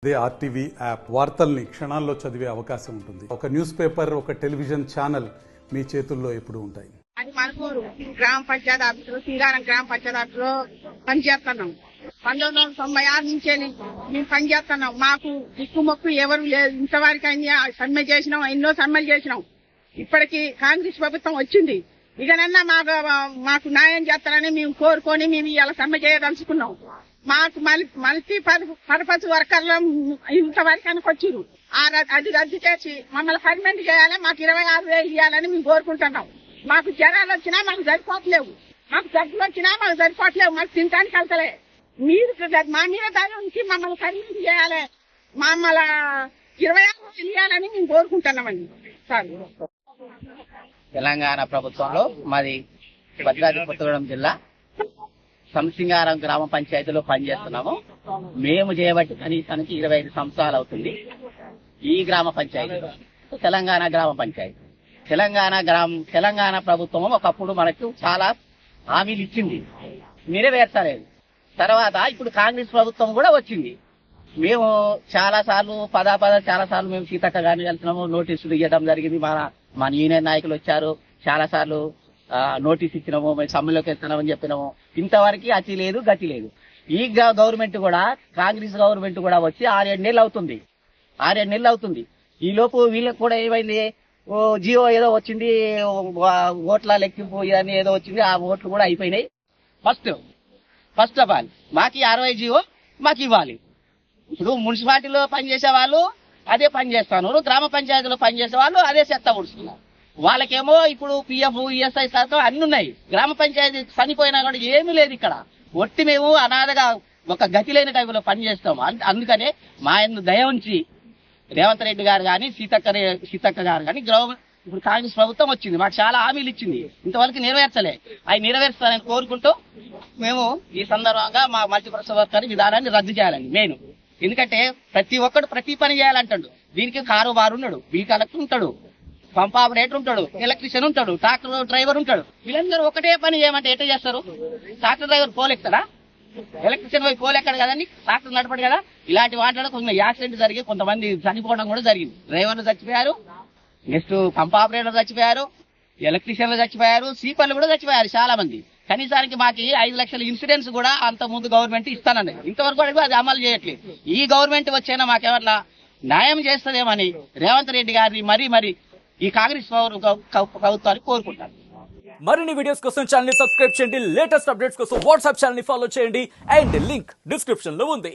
అదే RTV app వార్తల్ని క్షణాల్లో చదివే అవకాశం ఉంటుంది. ఒక న్యూస్ పేపర్, ఒక టెలివిజన్ ఛానల్ మీ చేతుల్లో ఎప్పుడూ ఉంటాయి. అది మనకూరు గ్రామ పంచాయతీ ఆఫీసులో శ్రీకారం గ్రామ పంచాయతీ ఆఫీసులో పనిచేస్తున్నాం. 1996 నుంచే మేము పనిచేస్తున్నాం. మాకు దిక్కుమొక్కు ఎవరు లేదు. ఇంతవరకు అన్ని సమ్మె చేసినాం, ఎన్నో సమ్మెలు చేసినాం. ఇప్పటికి కాంగ్రెస్ ప్రభుత్వం వచ్చింది. ఇకనన్నా మాకు న్యాయం చేస్తారని మేము కోరుకొని మేము ఇలా సమ్మె చేయదలుచుకున్నాం. మాకు మల్టీ పర్పస్ వర్కర్లు ఇంతవరకు వచ్చిర్రు. అది రద్దు చేసి మమ్మల్ని పర్మనెంట్ చేయాలి. మాకు 26,000 ఇవ్వాలని మేము కోరుకుంటున్నాం. మాకు జ్వరాలు వచ్చినా మాకు సరిపోవట్లేవు, మాకు దగ్గులు వచ్చినా మాకు సరిపోవట్లేవు, మాకు తినడానికి వెళ్తలే. మీరు మా మీద దాని నుంచి మమ్మల్ని పర్మనెంట్ చేయాలి, మమ్మల్ని 26,000 ఇవ్వాలని మేము కోరుకుంటున్నామండి. సార్, తెలంగాణ ప్రభుత్వంలో మాది భద్రాద్రి కొత్తగూడెం జిల్లా సంసింగారం గ్రామ పంచాయతీలో పనిచేస్తున్నాము. మేము చేయబట్టి కనీసానికి 25 సంవత్సరాలు అవుతుంది. ఈ గ్రామ పంచాయతీ తెలంగాణ గ్రామ పంచాయతీ. తెలంగాణ ప్రభుత్వం ఒకప్పుడు మనకు చాలా హామీలు ఇచ్చింది, నెరవేర్చలేదు. తర్వాత ఇప్పుడు కాంగ్రెస్ ప్రభుత్వం కూడా వచ్చింది. మేము చాలా సార్లు చాలా సార్లు మేము సీతక్క గారిని వెళ్తున్నాము, నోటీసులు ఇవ్వడం జరిగింది. మన యూనియన్ నాయకులు వచ్చారు, చాలా సార్లు నోటీస్ ఇచ్చినాము, మేము సమ్మెలోకి వెళ్తున్నామని చెప్పినాము. ఇంతవరకు అతి లేదు, గతి లేదు. ఈ గవర్నమెంట్ కూడా, కాంగ్రెస్ గవర్నమెంట్ కూడా వచ్చి 6-7 నెలలు అవుతుంది. 6-7 నెలలు అవుతుంది. ఈ లోపు వీళ్ళకి కూడా ఏమైంది, జియో ఏదో వచ్చింది, ఓట్ల లెక్కింపు ఇవన్నీ ఏదో వచ్చింది. ఆ ఓట్లు కూడా అయిపోయినాయి. ఫస్ట్ ఆఫ్ ఆల్ మాకు 60 జియో మాకు ఇవ్వాలి. ఇప్పుడు మున్సిపాలిటీలో పనిచేసే వాళ్ళు అదే పని చేస్తున్నారు, గ్రామ పంచాయతీలో పనిచేసే వాళ్ళు అదే చెత్త ఉడుస్తున్నారు. వాళ్ళకేమో ఇప్పుడు పిఎఫ్, ఈఎస్ఐ శాతం అన్ని ఉన్నాయి. గ్రామ పంచాయతీ చనిపోయినా కూడా ఏమీ లేదు. ఇక్కడ ఒట్టి మేము అనాథగా ఒక గతి లేని టైంలో పనిచేస్తాం. అందుకనే మా దయ ఉంచి రేవంత్ రెడ్డి గారు కానీ, సీతక్క గారు కానీ, ఇప్పుడు కాంగ్రెస్ ప్రభుత్వం వచ్చింది, మాకు చాలా హామీలు ఇచ్చింది, ఇంతవరకు నెరవేర్చలే. అవి నెరవేర్చాలని కోరుకుంటూ మేము ఈ సందర్భంగా మా మల్టీపర్పస్ వర్కర్ విధానాన్ని రద్దు చేయాలండి మెయిన్. ఎందుకంటే ప్రతి ఒక్కడు ప్రతి పని చేయాలంటాడు. దీనికి కారోబారు ఉన్నాడు, బీ కలెక్టర్ ఉంటాడు, పంప్ ఆపరేటర్ ఉంటాడు, ఎలక్ట్రీషియన్ ఉంటాడు, ట్రాక్టర్ డ్రైవర్ ఉంటాడు. వీళ్ళందరూ ఒకటే పని చేయమంటే ఎట్లా చేస్తారు? ట్రాక్టర్ డ్రైవర్ పోలెక్కడా, ఎలక్ట్రీషియన్ పోయి పోలెక్కడు కదండి, ట్రాక్టర్ నడపడు కదా. ఇలాంటి వాటిలో కొంచెం యాక్సిడెంట్ జరిగి కొంతమంది చనిపోవడం కూడా జరిగింది. డ్రైవర్లు చచ్చిపోయారు, నెక్స్ట్ పంప్ ఆపరేటర్ చచ్చిపోయారు, ఎలక్ట్రీషియన్లు చచ్చిపోయారు, సీపర్లు కూడా చచ్చిపోయారు చాలా మంది. కనీసానికి మాకు 5 లక్షల ఇన్సూరెన్స్ కూడా అంత ముందు గవర్నమెంట్ ఇస్తానండి, ఇంతవరకు కూడా అది అమలు చేయట్లేదు. ఈ గవర్నమెంట్ వచ్చైనా మాకేమన్నా న్యాయం చేస్తుందేమని రేవంత్ రెడ్డి గారిని మరీ ఈ కాంగ్రెస్ ప్రభుత్వాన్ని కోరుకుంటాను. మరిన్ని వీడియోస్ కోసం ఛానల్ ని సబ్స్క్రైబ్ చేయండి. లేటెస్ట్ అప్డేట్స్ కోసం వాట్సాప్ ఛానల్ ని ఫాలో చేయండి. అండ్ లింక్ డిస్క్రిప్షన్ లో ఉంది.